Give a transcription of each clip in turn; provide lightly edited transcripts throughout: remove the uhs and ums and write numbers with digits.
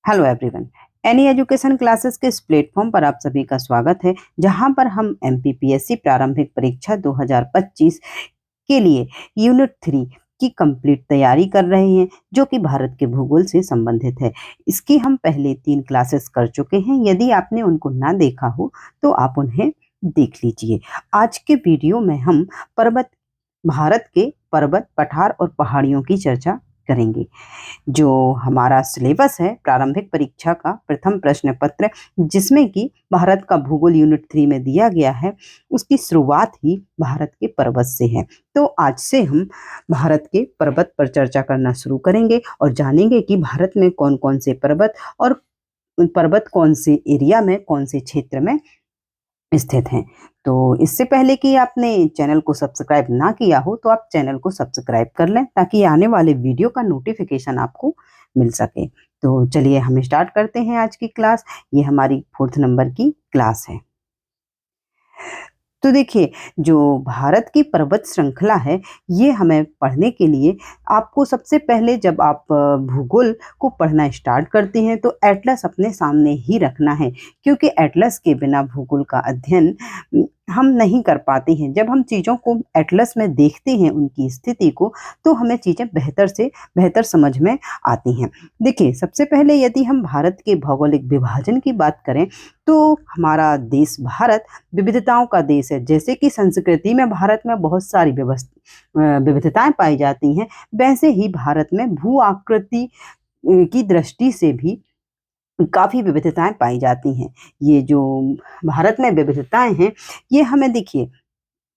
Hello everyone. Any education classes के इस platform पर आप सभी का स्वागत है, जहां पर हम एमपीपीएससी प्रारंभिक परीक्षा 2025 के लिए यूनिट 3 की कंप्लीट तैयारी कर रहे हैं, जो कि भारत के भूगोल से संबंधित है। इसकी हम पहले 3 क्लासेस कर चुके हैं। यदि आपने उनको ना देखा हो तो आप उन्हें देख लीजिए। आज के वीडियो में हम भारत के पर्वत, पठार और पहाड़ियों की चर्चा करेंगे। जो हमारा सिलेबस है प्रारंभिक परीक्षा का प्रथम प्रश्न पत्र, जिसमें कि भारत का भूगोल यूनिट 3 में दिया गया है, उसकी शुरुआत ही भारत के पर्वत से है। तो आज से हम भारत के पर्वत पर चर्चा करना शुरू करेंगे और जानेंगे कि भारत में कौन कौन से पर्वत और पर्वत कौन से एरिया में, कौन से क्षेत्र में स्थित हैं। तो इससे पहले कि आपने चैनल को सब्सक्राइब ना किया हो तो आप चैनल को सब्सक्राइब कर लें, ताकि आने वाले वीडियो का नोटिफिकेशन आपको मिल सके। तो चलिए हम स्टार्ट करते हैं आज की क्लास। ये हमारी 4th नंबर की क्लास है। तो देखिए, जो भारत की पर्वत श्रृंखला है, ये हमें पढ़ने के लिए आपको सबसे पहले, जब आप भूगोल को पढ़ना स्टार्ट करते हैं, तो एटलस अपने सामने ही रखना है, क्योंकि एटलस के बिना भूगोल का अध्ययन हम नहीं कर पाते हैं। जब हम चीज़ों को एटलस में देखते हैं, उनकी स्थिति को, तो हमें चीज़ें बेहतर से बेहतर समझ में आती हैं। देखिए, सबसे पहले यदि हम भारत के भौगोलिक विभाजन की बात करें, तो हमारा देश भारत विविधताओं का देश है। जैसे कि संस्कृति में भारत में बहुत सारी विविधताएं पाई जाती हैं, वैसे ही भारत में भू आकृति की दृष्टि से भी काफ़ी विविधताएं पाई जाती हैं। ये जो भारत में विविधताएं हैं, ये हमें देखिए,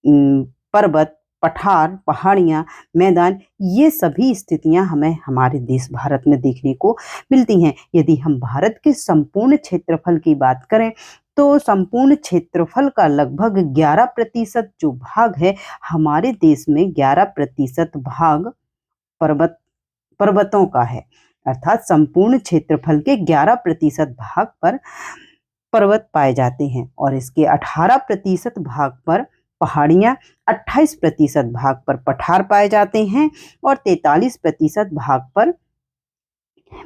पर्वत, पठार, पहाड़ियाँ, मैदान, ये सभी स्थितियाँ हमें हमारे देश भारत में देखने को मिलती हैं। यदि हम भारत के संपूर्ण क्षेत्रफल की बात करें, तो संपूर्ण क्षेत्रफल का लगभग 11% जो भाग है, हमारे देश में 11% भाग पर्वतों का है। अर्थात संपूर्ण क्षेत्रफल के 11% भाग पर पर्वत पाए जाते हैं, और इसके 18% भाग पर पहाड़ियाँ, 28% भाग पर पठार पाए जाते हैं, और 43% भाग पर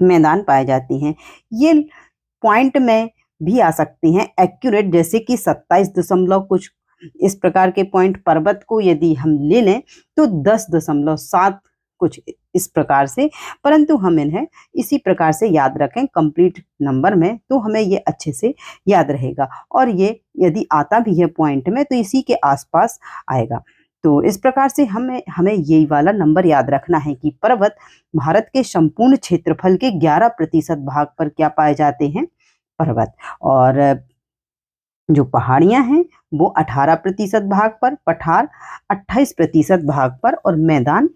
मैदान पाए जाते हैं। ये पॉइंट में भी आ सकते हैं एक्यूरेट, जैसे कि 27 दशमलव कुछ इस प्रकार के पॉइंट पर्वत को यदि हम ले लें, तो 10.7 कुछ इस प्रकार से, परंतु हम इन्हें इसी प्रकार से याद रखें कंप्लीट नंबर में, तो हमें ये अच्छे से याद रहेगा। और ये यदि आता भी है पॉइंट में, तो इसी के आसपास आएगा। तो इस प्रकार से हमें यही वाला नंबर याद रखना है कि पर्वत भारत के संपूर्ण क्षेत्रफल के 11% भाग पर क्या पाए जाते हैं, पर्वत। और जो पहाड़ियां हैं वो 18% भाग पर, पठार 28% भाग पर, और मैदान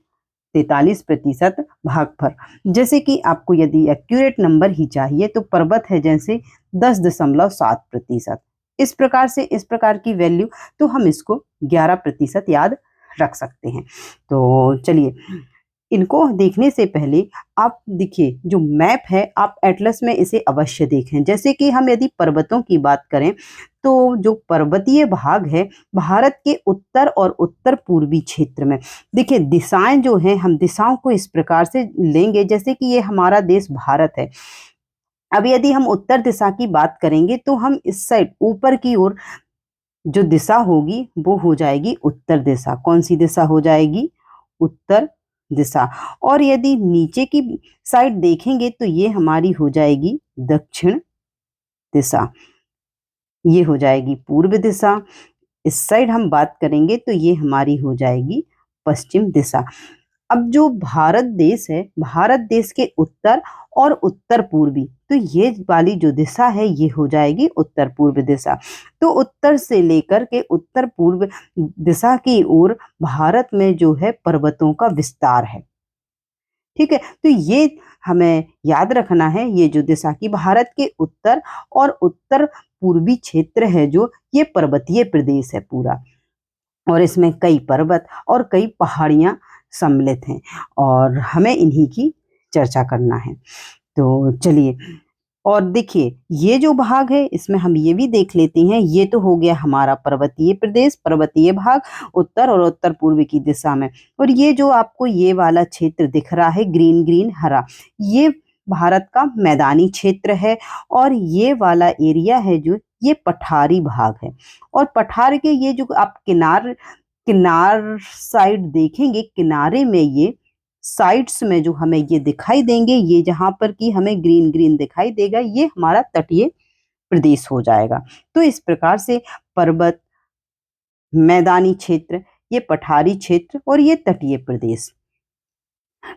43% भाग पर। जैसे कि आपको यदि एक्यूरेट नंबर ही चाहिए, तो पर्वत है जैसे 10.7%। इस प्रकार से, इस प्रकार की वैल्यू, तो हम इसको 11% याद रख सकते हैं। तो चलिए, इनको देखने से पहले आप देखिए, जो मैप है, आप एटलस में इसे अवश्य देखें। जैसे कि हम यदि पर्वतों की बात करें, तो जो पर्वतीय भाग है भारत के उत्तर और उत्तर पूर्वी क्षेत्र में, देखिए दिशाएं जो हैं, हम दिशाओं को इस प्रकार से लेंगे, जैसे कि ये हमारा देश भारत है। अब यदि हम उत्तर दिशा की बात करेंगे, तो हम इस साइड ऊपर की ओर जो दिशा होगी वो हो जाएगी उत्तर दिशा। कौन सी दिशा हो जाएगी? उत्तर दिशा। और यदि नीचे की साइड देखेंगे, तो ये हमारी हो जाएगी दक्षिण दिशा, ये हो जाएगी पूर्व दिशा। इस साइड हम बात करेंगे तो ये हमारी हो जाएगी पश्चिम दिशा। अब जो भारत देश है, भारत देश के उत्तर और उत्तर पूर्वी, तो ये वाली जो दिशा है, ये हो जाएगी उत्तर पूर्व दिशा। तो उत्तर से लेकर के उत्तर पूर्व दिशा की ओर भारत में जो है पर्वतों का विस्तार है। ठीक है, तो ये हमें याद रखना है। ये जो दिशा की भारत के उत्तर और उत्तर पूर्वी क्षेत्र है, जो ये पर्वतीय प्रदेश है पूरा, और इसमें कई पर्वत और कई पहाड़ियाँ सम्मिलित हैं, और हमें इन्हीं की चर्चा करना है। तो चलिए, और देखिए, ये जो भाग है, इसमें हम ये भी देख लेते हैं। ये तो हो गया हमारा पर्वतीय प्रदेश, पर्वतीय भाग, उत्तर और उत्तर पूर्व की दिशा में। और ये जो आपको ये वाला क्षेत्र दिख रहा है, ग्रीन ग्रीन हरा, ये भारत का मैदानी क्षेत्र है और ये वाला एरिया है जो ये पठारी भाग है। और पठार के ये जो आप किनार किनार साइड देखेंगे, किनारे में ये साइड्स में जो हमें ये दिखाई देंगे, ये जहां पर कि हमें ग्रीन ग्रीन दिखाई देगा, ये हमारा तटीय प्रदेश हो जाएगा। तो इस प्रकार से पर्वत, मैदानी क्षेत्र, ये पठारी क्षेत्र और ये तटीय प्रदेश,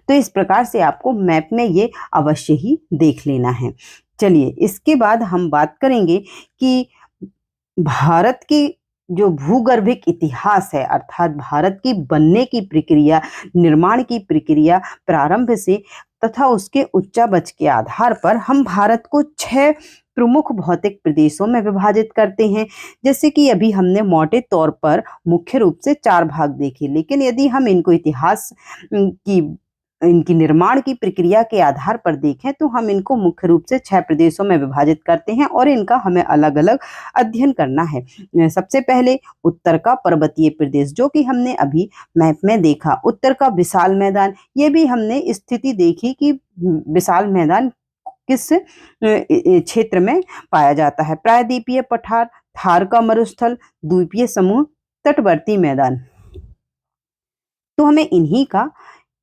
तो इस प्रकार से आपको मैप में ये अवश्य ही देख लेना है। चलिए इसके बाद हम बात करेंगे कि भारत की जो भूगर्भिक इतिहास है, अर्थात भारत की बनने की प्रक्रिया, निर्माण की प्रक्रिया प्रारंभ से तथा उसके उच्चावच के आधार पर हम भारत को 6 प्रमुख भौतिक प्रदेशों में विभाजित करते हैं। जैसे कि अभी हमने मोटे तौर पर मुख्य रूप से 4 भाग देखे, लेकिन यदि हम इनको इतिहास की इनकी निर्माण की प्रक्रिया के आधार पर देखें तो हम इनको मुख्य रूप से 6 प्रदेशों में विभाजित करते हैं और इनका हमें अलग अलग अध्ययन करना है। सबसे पहले उत्तर का पर्वतीय प्रदेश, जो कि हमने अभी मैप में देखा। उत्तर का विशाल मैदान, ये भी हमने स्थिति देखी कि विशाल मैदान किस क्षेत्र में पाया जाता है। प्रायद्वीपीय पठार, थार का मरुस्थल, द्वीपीय समूह, तटवर्ती मैदान। तो हमें इन्हीं का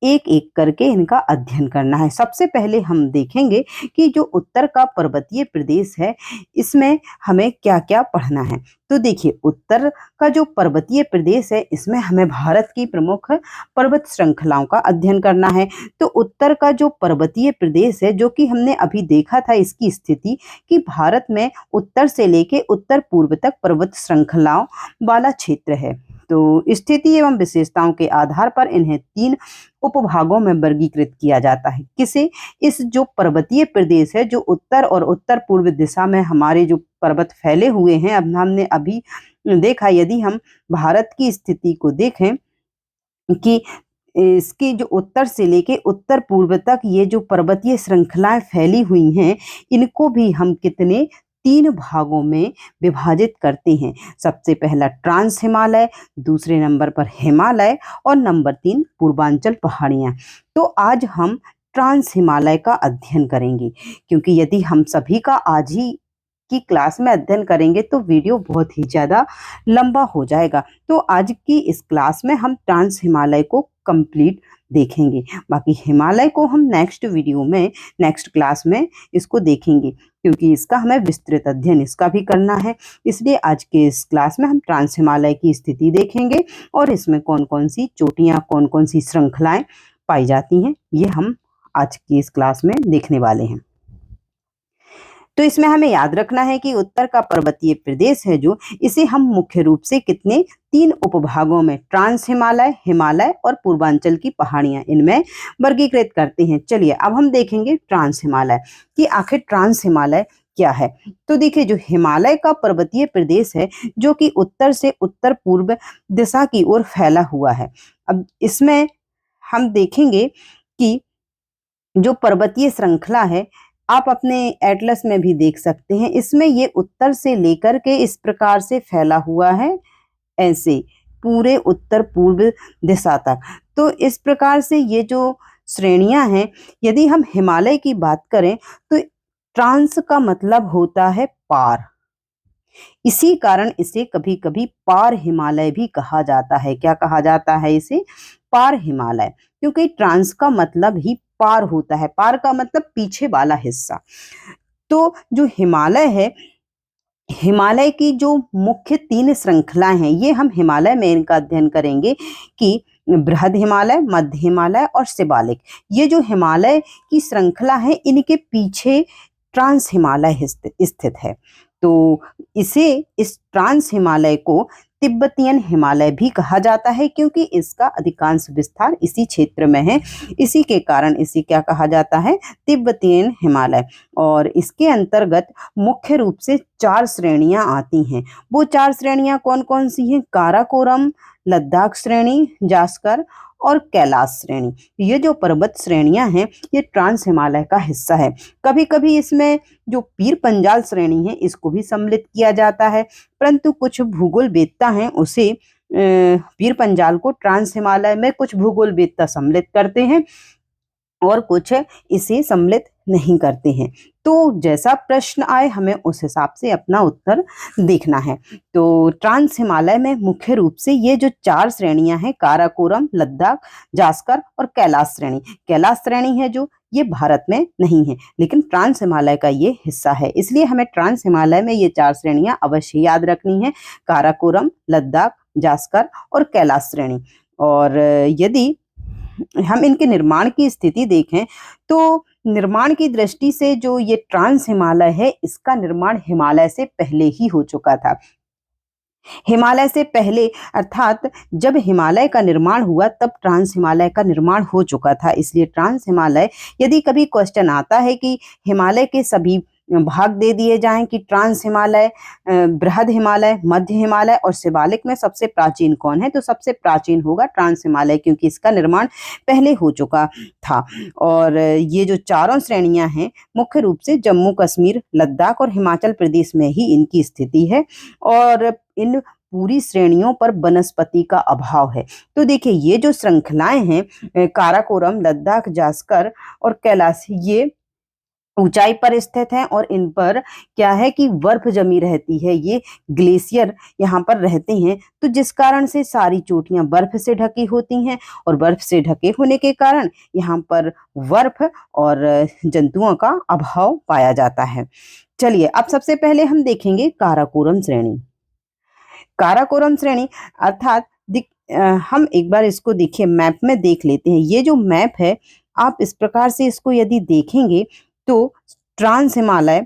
एक एक करके इनका अध्ययन करना है। सबसे पहले हम देखेंगे कि जो उत्तर का पर्वतीय प्रदेश है, इसमें हमें क्या क्या पढ़ना है। तो देखिए, उत्तर का जो पर्वतीय प्रदेश है, इसमें हमें भारत की प्रमुख पर्वत श्रृंखलाओं का अध्ययन करना है। तो उत्तर का जो पर्वतीय प्रदेश है, जो कि हमने अभी देखा था इसकी स्थिति कि भारत में उत्तर से लेके उत्तर पूर्व तक पर्वत श्रृंखलाओं वाला क्षेत्र है। तो स्थिति एवं विशेषताओं के आधार पर इन्हें 3 उपभागों में वर्गीकृत किया जाता है। किसे? इस जो पर्वतीय प्रदेश है, जो उत्तर और उत्तर पूर्व दिशा में हमारे जो पर्वत फैले हुए हैं, अब हमने अभी देखा, यदि हम भारत की स्थिति को देखें कि इसकी जो उत्तर से लेके उत्तर पूर्व तक ये जो पर्वतीय श्रृंखलाएं फैली हुई हैं, इनको भी हम कितने 3 भागों में विभाजित करते हैं। सबसे पहला ट्रांस हिमालय, दूसरे नंबर पर हिमालय और नंबर 3 पूर्वांचल पहाड़ियां। तो आज हम ट्रांस हिमालय का अध्ययन करेंगे, क्योंकि यदि हम सभी का आज ही की क्लास में अध्ययन करेंगे तो वीडियो बहुत ही ज़्यादा लंबा हो जाएगा। तो आज की इस क्लास में हम ट्रांस हिमालय को कंप्लीट देखेंगे। बाकी हिमालय को हम नेक्स्ट वीडियो में, नेक्स्ट क्लास में इसको देखेंगे, क्योंकि इसका हमें विस्तृत अध्ययन इसका भी करना है। इसलिए आज के इस क्लास में हम ट्रांस हिमालय की स्थिति देखेंगे और इसमें कौन कौन सी चोटियां, कौन कौन सी श्रृंखलाएं पाई जाती हैं, ये हम आज की इस क्लास में देखने वाले हैं। तो इसमें हमें याद रखना है कि उत्तर का पर्वतीय प्रदेश है जो, इसे हम मुख्य रूप से कितने 3 उपभागों में, ट्रांस हिमालय, हिमालय और पूर्वांचल की पहाड़ियां, इनमें वर्गीकृत करते हैं। चलिए अब हम देखेंगे ट्रांस हिमालय कि आखिर ट्रांस हिमालय क्या है। तो देखिए, जो हिमालय का पर्वतीय प्रदेश है, जो कि उत्तर से उत्तर पूर्व दिशा की ओर फैला हुआ है। अब इसमें हम देखेंगे कि जो पर्वतीय श्रृंखला है, आप अपने एटलस में भी देख सकते हैं, इसमें ये उत्तर से लेकर के इस प्रकार से फैला हुआ है, ऐसे पूरे उत्तर पूर्व दिशा तक। तो इस प्रकार से ये जो श्रेणियां हैं, यदि हम हिमालय की बात करें तो ट्रांस का मतलब होता है पार। इसी कारण इसे कभी कभी पार हिमालय भी कहा जाता है। क्या कहा जाता है इसे? पार हिमालय, क्योंकि ट्रांस का मतलब ही पार होता है। पार का मतलब पीछे वाला हिस्सा। तो जो हिमालय है, हिमालय की जो मुख्य 3 श्रृंखलाएं हैं, ये हम हिमालय में इनका अध्ययन करेंगे कि बृहद हिमालय, मध्य हिमालय और शिवालिक। ये जो हिमालय की श्रृंखला है, इनके पीछे ट्रांस हिमालय स्थित है। तो इस ट्रांस हिमालय को तिब्बतियन हिमालय भी कहा जाता है, क्योंकि इसका अधिकांश विस्तार इसी क्षेत्र में है। इसी के कारण इसे क्या कहा जाता है? तिब्बतियन हिमालय। और इसके अंतर्गत मुख्य रूप से 4 श्रेणियां आती हैं। वो 4 श्रेणियां कौन कौन सी हैं? काराकोरम, लद्दाख श्रेणी, जास्कर और कैलाश श्रेणी। ये जो पर्वत श्रेणियां हैं, ये ट्रांस हिमालय का हिस्सा है। कभी कभी इसमें जो पीर पंजाल श्रेणी है, इसको भी सम्मिलित किया जाता है, परंतु कुछ भूगोलवेत्ता हैं उसे पीर पंजाल को ट्रांस हिमालय में, कुछ भूगोलवेत्ता सम्मिलित करते हैं और कुछ इसे सम्मिलित नहीं करते हैं। तो जैसा प्रश्न आए हमें उस हिसाब से अपना उत्तर देखना है। तो ट्रांस हिमालय में मुख्य रूप से ये जो 4 श्रेणियां हैं, काराकोरम, लद्दाख, जास्कर और कैलाश श्रेणी। कैलाश श्रेणी है जो ये भारत में नहीं है, लेकिन ट्रांस हिमालय का ये हिस्सा है, इसलिए हमें ट्रांस हिमालय में ये 4 श्रेणियां अवश्य याद रखनी है, काराकोरम, लद्दाख, जास्कर और कैलाश श्रेणी। और यदि हम इनके निर्माण की स्थिति देखें तो निर्माण की दृष्टि से जो ये ट्रांस हिमालय है, इसका निर्माण हिमालय से पहले ही हो चुका था। हिमालय से पहले अर्थात जब हिमालय का निर्माण हुआ तब ट्रांस हिमालय का निर्माण हो चुका था, इसलिए ट्रांस हिमालय, यदि कभी क्वेश्चन आता है कि हिमालय के सभी भाग दे दिए जाएं कि ट्रांस हिमालय, बृहद हिमालय, मध्य हिमालय और शिवालिक में सबसे प्राचीन कौन है, तो सबसे प्राचीन होगा ट्रांस हिमालय, क्योंकि इसका निर्माण पहले हो चुका था। और ये जो चारों श्रेणियां हैं मुख्य रूप से जम्मू कश्मीर, लद्दाख और हिमाचल प्रदेश में ही इनकी स्थिति है, और इन पूरी श्रेणियों पर वनस्पति का अभाव है। तो देखिए ये जो श्रृंखलाएं हैं, काराकोरम, लद्दाख, जास्कर और कैलाश, ये ऊंचाई पर स्थित हैं और इन पर क्या है कि बर्फ जमी रहती है, ये ग्लेशियर यहाँ पर रहते हैं, तो जिस कारण से सारी चोटियां बर्फ से ढकी होती हैं, और बर्फ से ढके होने के कारण यहाँ पर बर्फ और जंतुओं का अभाव पाया जाता है। चलिए अब सबसे पहले हम देखेंगे काराकोरम श्रेणी। काराकोरम श्रेणी अर्थात हम एक बार इसको देखिए, मैप में देख लेते हैं। ये जो मैप है, आप इस प्रकार से इसको यदि देखेंगे तो ट्रांस हिमालय,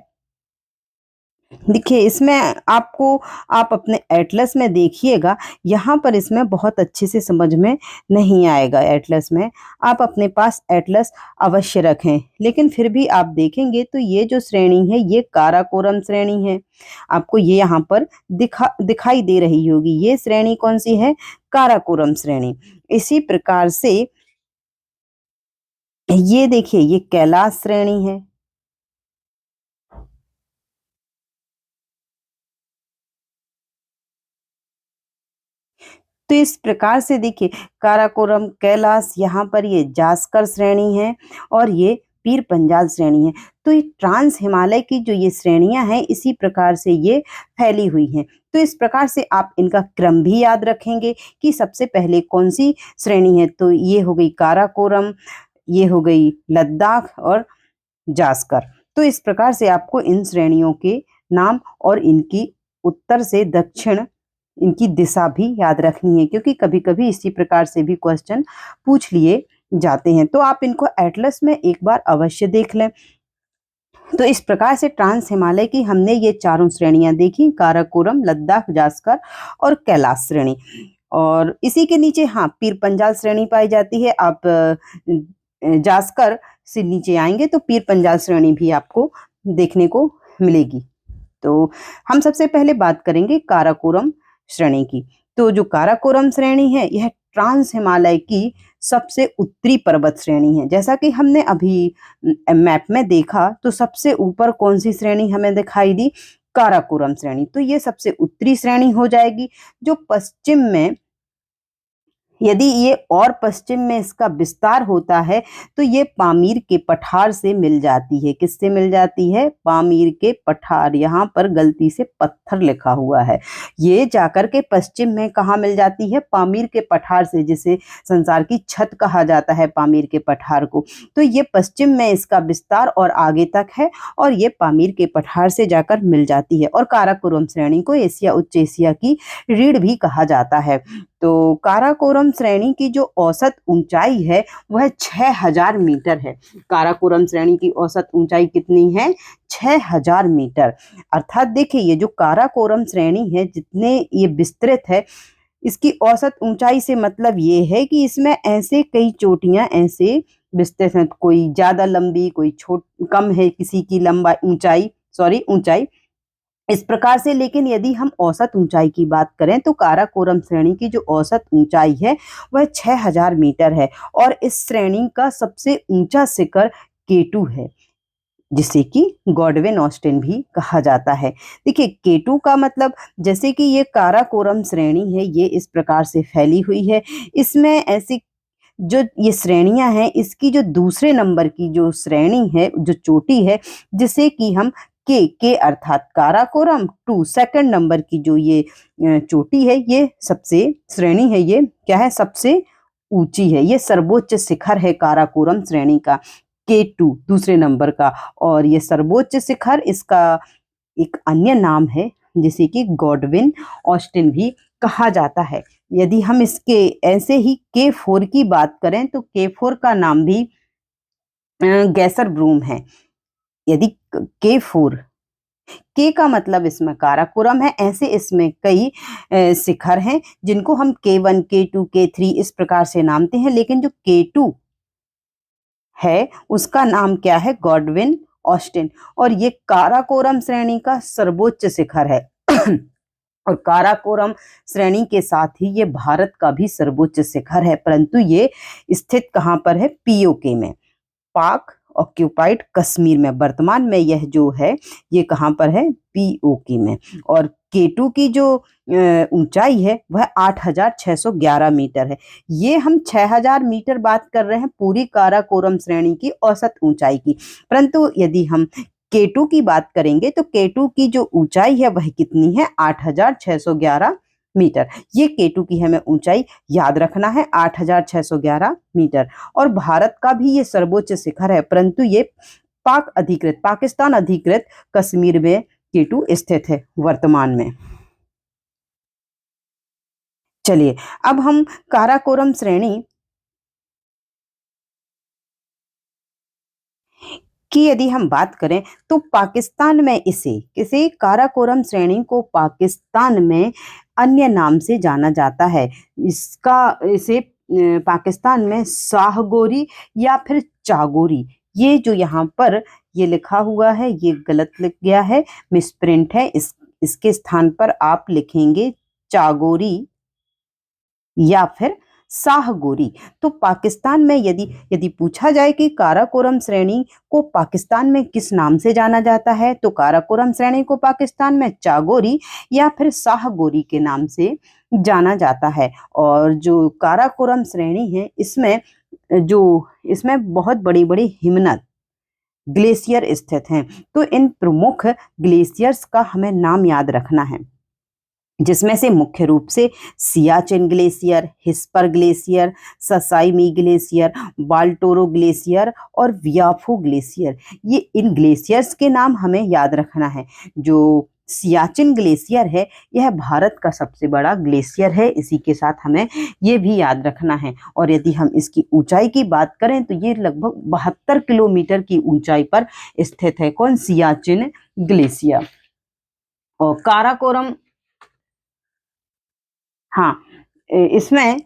देखिए इसमें आपको, आप अपने एटलस में देखिएगा, यहाँ पर इसमें बहुत अच्छे से समझ में नहीं आएगा। एटलस में आप अपने पास एटलस अवश्य रखें, लेकिन फिर भी आप देखेंगे तो ये जो श्रेणी है ये काराकोरम श्रेणी है, आपको ये यहाँ पर दिखाई दे रही होगी। ये श्रेणी कौन सी है? काराकोरम श्रेणी। इसी प्रकार से ये देखिए ये कैलाश श्रेणी है। तो इस प्रकार से देखिए काराकोरम, कैलाश, यहाँ पर ये जास्कर श्रेणी है और ये पीर पंजाल श्रेणी है। तो ये ट्रांस हिमालय की जो ये श्रेणियां हैं इसी प्रकार से ये फैली हुई हैं। तो इस प्रकार से आप इनका क्रम भी याद रखेंगे कि सबसे पहले कौन सी श्रेणी है, तो ये हो गई काराकोरम, ये हो गई लद्दाख और जास्कर। तो इस प्रकार से आपको इन श्रेणियों के नाम और इनकी उत्तर से दक्षिण इनकी दिशा भी याद रखनी है, क्योंकि कभी कभी इसी प्रकार से भी क्वेश्चन पूछ लिए जाते हैं। तो आप इनको एटलस में एक बार अवश्य देख लें। तो इस प्रकार से ट्रांस हिमालय की हमने ये चारों श्रेणियां देखी, काराकोरम, लद्दाख, जास्कर और कैलाश श्रेणी। और इसी के नीचे हाँ पीर पंजाल श्रेणी पाई जाती है। आप जास्कर से नीचे आएंगे तो पीर पंजाल श्रेणी भी आपको देखने को मिलेगी। तो हम सबसे पहले बात करेंगे काराकोरम श्रेणी की। तो जो काराकोरम श्रेणी है यह ट्रांस हिमालय की सबसे उत्तरी पर्वत श्रेणी है। जैसा कि हमने अभी मैप में देखा तो सबसे ऊपर कौन सी श्रेणी हमें दिखाई दी? काराकोरम श्रेणी। तो ये सबसे उत्तरी श्रेणी हो जाएगी। जो पश्चिम में, यदि ये और पश्चिम में इसका विस्तार होता है तो ये पामीर के पठार से मिल जाती है। किससे मिल जाती है? पामीर के पठार। यहाँ पर गलती से पत्थर लिखा हुआ है। ये जाकर के पश्चिम में कहाँ मिल जाती है? पामीर के पठार से, जिसे संसार की छत कहा जाता है पामीर के पठार को। तो ये पश्चिम में इसका विस्तार और आगे तक है और ये पामीर के पठार से जाकर मिल जाती है। और काराकोरम श्रेणी को एशिया, उच्च एशिया की रीढ़ भी कहा जाता है। तो काराकोरम श्रेणी की जो औसत ऊंचाई है वह 6000 मीटर है। काराकोरम श्रेणी की औसत ऊंचाई कितनी है? 6000 मीटर। अर्थात देखिए ये जो काराकोरम श्रेणी है, जितने ये विस्तृत है, इसकी औसत ऊंचाई से मतलब ये है कि इसमें ऐसे कई चोटियां ऐसे विस्तृत हैं, कोई ज्यादा लंबी, कोई कम है किसी की ऊंचाई इस प्रकार से। लेकिन यदि हम औसत ऊंचाई की बात करें तो काराकोरम श्रेणी की जो औसत ऊंचाई है वह 6000 मीटर है। और इस श्रेणी का सबसे ऊंचा शिखर केटू है, जिसे कि गॉडविन ऑस्टिन भी कहा जाता है। देखिए केटू का मतलब, जैसे कि ये काराकोरम श्रेणी है ये इस प्रकार से फैली हुई है, इसमें ऐसी जो ये श्रेणियां हैं, इसकी जो दूसरे नंबर की जो श्रेणी है, जो चोटी है, जिसे कि हम के अर्थात काराकोरम 2 सेकंड नंबर की जो ये चोटी है, ये सबसे श्रेणी है, ये क्या है, सबसे ऊंची है, ये सर्वोच्च शिखर है काराकोरम श्रेणी का, K2 दूसरे नंबर का। और ये सर्वोच्च शिखर, इसका एक अन्य नाम है जिसे कि गॉडविन ऑस्टिन भी कहा जाता है। यदि हम इसके ऐसे ही K4 की बात करें तो K4 का नाम भी गैसर ब्रूम है। यदि K4, के का मतलब इसमें काराकोरम है, ऐसे इसमें कई शिखर हैं जिनको हम K1, K2, K3 इस प्रकार से नामते हैं, लेकिन जो K2 है उसका नाम क्या है, गॉडविन ऑस्टिन। और ये काराकोरम श्रेणी का सर्वोच्च शिखर है और काराकोरम श्रेणी के साथ ही ये भारत का भी सर्वोच्च शिखर है, परंतु ये स्थित कहाँ पर है, पीओके में, पाक ऑक्यूपाइड कश्मीर में। वर्तमान में यह जो है ये कहाँ पर है, पीओके में। और K2 की जो ऊंचाई है वह 8,611 मीटर है। ये हम 6,000 मीटर बात कर रहे हैं पूरी काराकोरम श्रेणी की औसत ऊंचाई की, परंतु यदि हम K2 की बात करेंगे तो K2 की जो ऊंचाई है वह कितनी है, 8,611 मीटर। ये K2 की हमें ऊंचाई याद रखना है, 8,611 मीटर। और भारत का भी ये सर्वोच्च शिखर है, परंतु ये पाकिस्तान अधिकृत कश्मीर में K2 स्थित है वर्तमान में। चलिए अब हम काराकोरम श्रेणी की यदि हम बात करें तो पाकिस्तान में इसे काराकोरम श्रेणी को पाकिस्तान में अन्य नाम से जाना जाता है। इसे पाकिस्तान में शाहगोरी या फिर चागोरी, ये जो यहाँ पर ये लिखा हुआ है ये गलत लिख गया है, मिसप्रिंट है। इसके स्थान पर आप लिखेंगे चागोरी या फिर शाहगोरी। तो पाकिस्तान में यदि पूछा जाए कि काराकोरम श्रेणी को पाकिस्तान में किस नाम से जाना जाता है, तो काराकोरम श्रेणी को पाकिस्तान में चागोरी या फिर शाहगोरी के नाम से जाना जाता है। और जो काराकोरम श्रेणी है इसमें बहुत बड़ी बड़ी हिमनद ग्लेशियर स्थित हैं। तो इन प्रमुख ग्लेशियर्स का हमें नाम याद रखना है, जिसमें से मुख्य रूप से सियाचिन ग्लेशियर, हिस्पर ग्लेशियर, ससाइमी ग्लेशियर, बाल्टोरो ग्लेशियर और वियाफू ग्लेशियर, ये इन ग्लेशियर्स के नाम हमें याद रखना है। जो सियाचिन ग्लेशियर है यह भारत का सबसे बड़ा ग्लेशियर है, इसी के साथ हमें ये भी याद रखना है। और यदि हम इसकी ऊंचाई की बात करें तो ये लगभग 72 किलोमीटर की ऊंचाई पर स्थित है। कौन, सियाचिन ग्लेशियर। और काराकोरम, हाँ, इसमें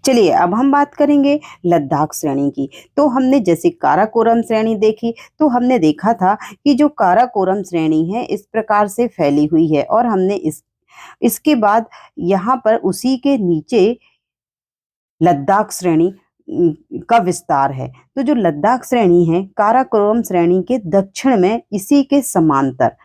चलिए अब हम बात करेंगे लद्दाख श्रेणी की। तो हमने जैसे काराकोरम श्रेणी देखी तो हमने देखा था कि जो काराकोरम श्रेणी है इस प्रकार से फैली हुई है, और हमने इसके बाद यहाँ पर उसी के नीचे लद्दाख श्रेणी का विस्तार है। तो जो लद्दाख श्रेणी है काराकोरम श्रेणी के दक्षिण में इसी के समांतर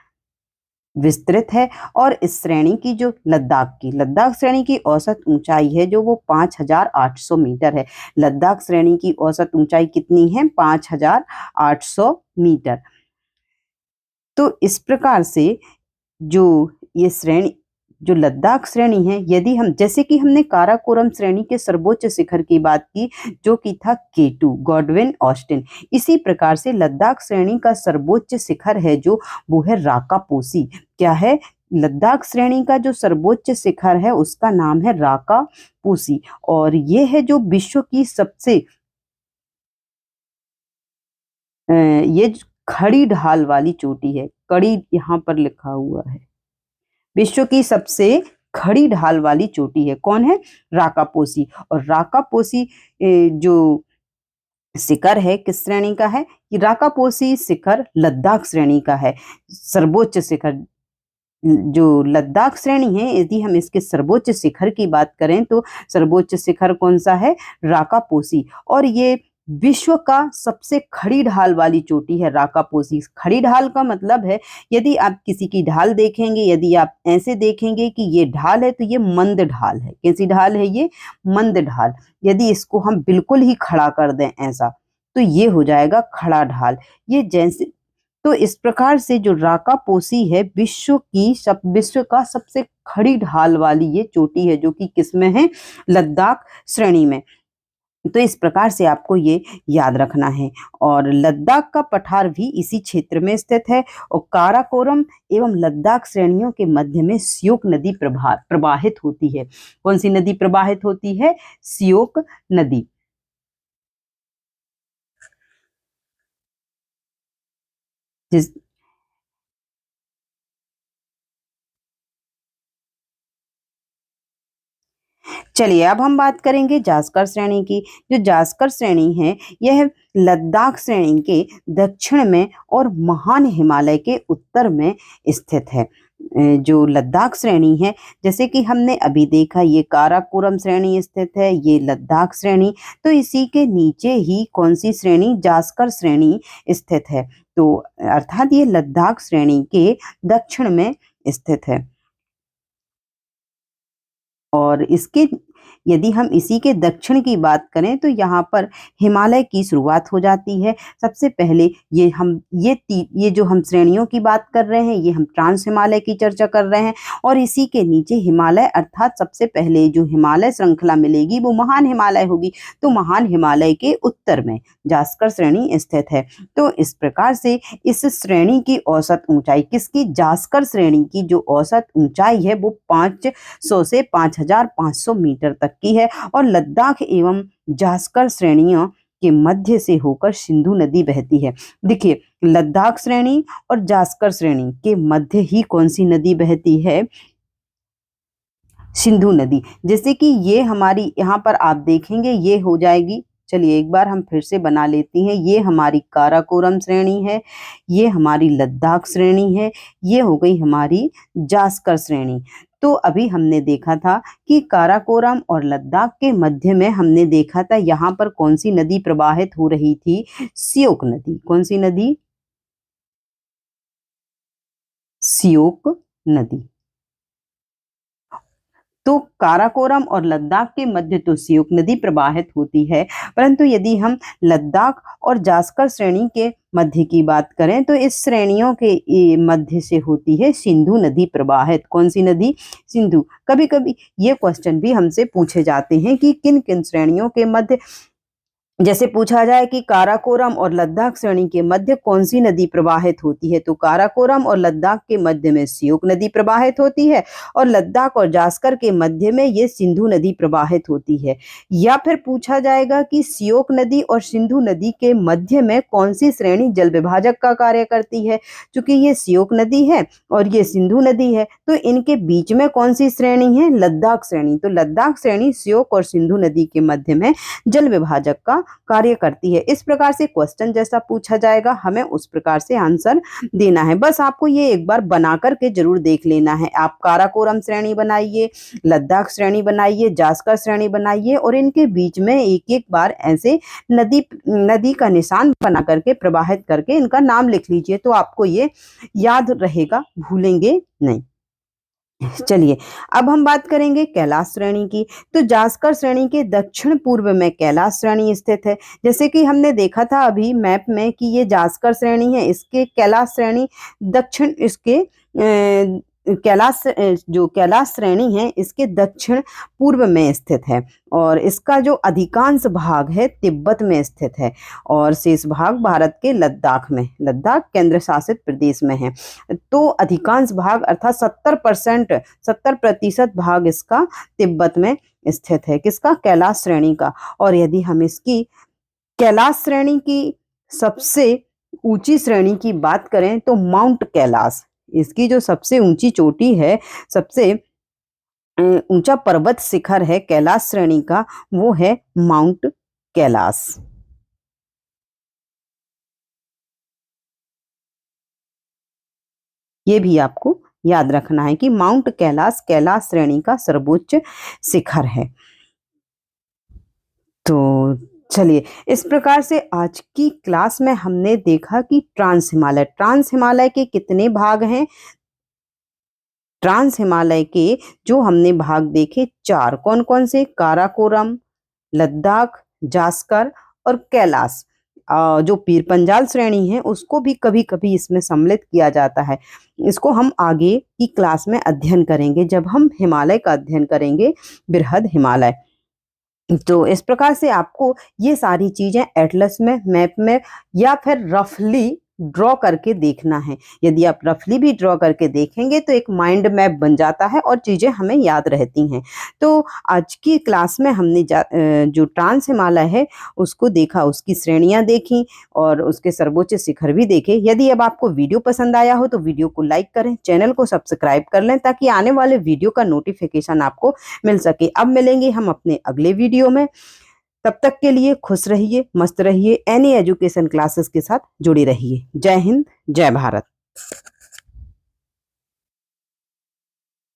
विस्तृत है। और इस श्रेणी की जो लद्दाख श्रेणी की औसत ऊंचाई है जो वो 5,800 मीटर है। लद्दाख श्रेणी की औसत ऊंचाई कितनी है, 5,800 मीटर। तो इस प्रकार से जो लद्दाख श्रेणी है, यदि हम जैसे कि हमने काराकोरम श्रेणी के सर्वोच्च शिखर की बात की जो कि था K2 गॉडविन ऑस्टिन, इसी प्रकार से लद्दाख श्रेणी का सर्वोच्च शिखर है जो वो है राकापोसी। क्या है, लद्दाख श्रेणी का जो सर्वोच्च शिखर है उसका नाम है राकापोसी। और ये है जो विश्व की सबसे ये खड़ी ढाल वाली चोटी है, कड़ी यहाँ पर लिखा हुआ है, विश्व की सबसे खड़ी ढाल वाली चोटी है। कौन है, राकापोसी। और राकापोसी जो शिखर है किस श्रेणी का है, कि राकापोसी शिखर लद्दाख श्रेणी का है। सर्वोच्च शिखर जो लद्दाख श्रेणी है, यदि हम इसके सर्वोच्च शिखर की बात करें तो सर्वोच्च शिखर कौन सा है, राकापोसी। और ये विश्व का सबसे खड़ी ढाल वाली चोटी है राकापोसी। खड़ी ढाल का मतलब है, यदि आप किसी की ढाल देखेंगे, यदि आप ऐसे देखेंगे कि ये ढाल है तो ये मंद ढाल है। कैसी ढाल है ये? मंद ढाल। यदि इसको हम बिल्कुल ही खड़ा कर दें ऐसा, तो ये हो जाएगा खड़ा ढाल। ये जैसे, तो इस प्रकार से जो राकापोसी है विश्व का सबसे खड़ी ढाल वाली ये चोटी है, जो कि किसमें है? लद्दाख श्रेणी में। तो इस प्रकार से आपको ये याद रखना है। और लद्दाख का पठार भी इसी क्षेत्र में स्थित है, और काराकोरम एवं लद्दाख श्रेणियों के मध्य में श्योक नदी प्रवाहित होती है। कौन सी नदी प्रवाहित होती है? श्योक नदी। जिस चलिए अब हम बात करेंगे जास्कर श्रेणी की। जो जास्कर श्रेणी है, यह लद्दाख श्रेणी के दक्षिण में और महान हिमालय के उत्तर में स्थित है। जो लद्दाख श्रेणी है, जैसे कि हमने अभी देखा, ये काराकोरम श्रेणी स्थित है, ये लद्दाख श्रेणी, तो इसी के नीचे ही कौन सी श्रेणी? जास्कर श्रेणी स्थित है। तो अर्थात ये लद्दाख श्रेणी के दक्षिण में स्थित है। और इसके, यदि हम इसी के दक्षिण की बात करें तो यहाँ पर हिमालय की शुरुआत हो जाती है। सबसे पहले ये जो हम श्रेणियों की बात कर रहे हैं, ये हम ट्रांस हिमालय की चर्चा कर रहे हैं, और इसी के नीचे हिमालय, अर्थात सबसे पहले जो हिमालय श्रृंखला मिलेगी वो महान हिमालय होगी। तो महान हिमालय के उत्तर में जास्कर श्रेणी स्थित है। तो इस प्रकार से इस श्रेणी की औसत ऊंचाई, किसकी? जास्कर श्रेणी की जो औसत ऊंचाई है वो 500 से 5500 मीटर तक की है। और लद्दाख एवं जास्कर श्रेणियों के मध्य से होकर सिंधु नदी बहती है। देखिए, लद्दाख श्रेणी और जास्कर श्रेणी के मध्य ही कौन सी नदी बहती है? सिंधु नदी। जैसे कि ये हमारी, यहाँ पर आप देखेंगे ये हो जाएगी, चलिए एक बार हम फिर से बना लेती हैं। ये हमारी काराकोरम श्रेणी है, ये हमारी लद्दाख श्रेणी है, ये हो गई हमारी जास्कर श्रेणी। तो अभी हमने देखा था कि काराकोरम और लद्दाख के मध्य में हमने देखा था यहाँ पर कौन सी नदी प्रवाहित हो रही थी? श्योक नदी। कौन सी नदी? श्योक नदी। तो काराकोरम और लद्दाख के मध्य तो श्योक नदी प्रवाहित होती है, परंतु यदि हम लद्दाख और जास्कर श्रेणी के मध्य की बात करें तो इस श्रेणियों के मध्य से होती है सिंधु नदी प्रवाहित। कौन सी नदी? सिंधु। कभी कभी ये क्वेश्चन भी हमसे पूछे जाते हैं कि किन किन श्रेणियों के मध्य, जैसे पूछा जाए कि काराकोरम और लद्दाख श्रेणी के मध्य कौन सी नदी प्रवाहित होती है, तो काराकोरम और लद्दाख के मध्य में श्योक नदी प्रवाहित होती है, और लद्दाख और जास्कर के मध्य में ये सिंधु नदी प्रवाहित होती है। या फिर पूछा जाएगा कि श्योक नदी और सिंधु नदी के मध्य में कौन सी श्रेणी जल विभाजक का कार्य करती है। चूंकि ये श्योक नदी है और ये सिंधु नदी है, तो इनके बीच में कौन सी श्रेणी है? लद्दाख श्रेणी। तो लद्दाख श्रेणी श्योक और सिंधु नदी के मध्य में जल विभाजक का कार्य करती है। इस प्रकार से क्वेश्चन जैसा पूछा जाएगा, हमें उस प्रकार से आंसर देना है। बस आपको ये एक बार बना करके जरूर देख लेना है। आप काराकोरम श्रेणी बनाइए, लद्दाख श्रेणी बनाइए, जास्कर श्रेणी बनाइए, और इनके बीच में एक एक बार ऐसे नदी का निशान बना करके, प्रवाहित करके इनका नाम लिख लीजिए, तो आपको ये याद रहेगा, भूलेंगे नहीं। चलिए अब हम बात करेंगे कैलाश श्रेणी की। तो जास्कर श्रेणी के दक्षिण पूर्व में कैलाश श्रेणी स्थित है। जैसे कि हमने देखा था अभी मैप में कि ये जास्कर श्रेणी है, इसके कैलाश श्रेणी दक्षिण, इसके जो कैलाश श्रेणी है इसके दक्षिण पूर्व में स्थित है, और इसका जो अधिकांश भाग है तिब्बत में स्थित है, और शेष भाग भारत के लद्दाख में, लद्दाख केंद्र शासित प्रदेश में है। तो अधिकांश भाग अर्थात 70% भाग इसका तिब्बत में स्थित है। किसका? कैलाश श्रेणी का। और यदि हम इसकी कैलाश श्रेणी की सबसे ऊंची श्रेणी की बात करें तो माउंट कैलाश, इसकी जो सबसे ऊंची चोटी है, सबसे ऊंचा पर्वत शिखर है कैलाश श्रेणी का, वो है माउंट कैलाश। ये भी आपको याद रखना है कि माउंट कैलाश कैलाश श्रेणी का सर्वोच्च शिखर है। तो चलिए, इस प्रकार से आज की क्लास में हमने देखा कि ट्रांस हिमालय के कितने भाग हैं। ट्रांस हिमालय के जो हमने भाग देखे 4, कौन-कौन से? काराकोरम, लद्दाख, जास्कर और कैलाश। जो पीर पंजाल श्रेणी है उसको भी कभी-कभी इसमें सम्मिलित किया जाता है। इसको हम आगे की क्लास में अध्ययन करेंगे जब हम हिमालय का अध्ययन करेंगे, बृहद हिमालय। तो इस प्रकार से आपको ये सारी चीज़ें एटलस में, मैप में या फिर रफली ड्रॉ करके देखना है। यदि आप रफली भी ड्रॉ करके देखेंगे तो एक माइंड मैप बन जाता है और चीज़ें हमें याद रहती हैं। तो आज की क्लास में हमने जो ट्रांस हिमालय है उसको देखा, उसकी श्रेणियाँ देखी और उसके सर्वोच्च शिखर भी देखे। यदि अब आपको वीडियो पसंद आया हो तो वीडियो को लाइक करें, चैनल को सब्सक्राइब कर लें ताकि आने वाले वीडियो का नोटिफिकेशन आपको मिल सके। अब मिलेंगे हम अपने अगले वीडियो में। तब तक के लिए खुश रहिए, मस्त रहिए, एनी एजुकेशन क्लासेस के साथ जुड़े रहिए। जय हिंद, जय भारत।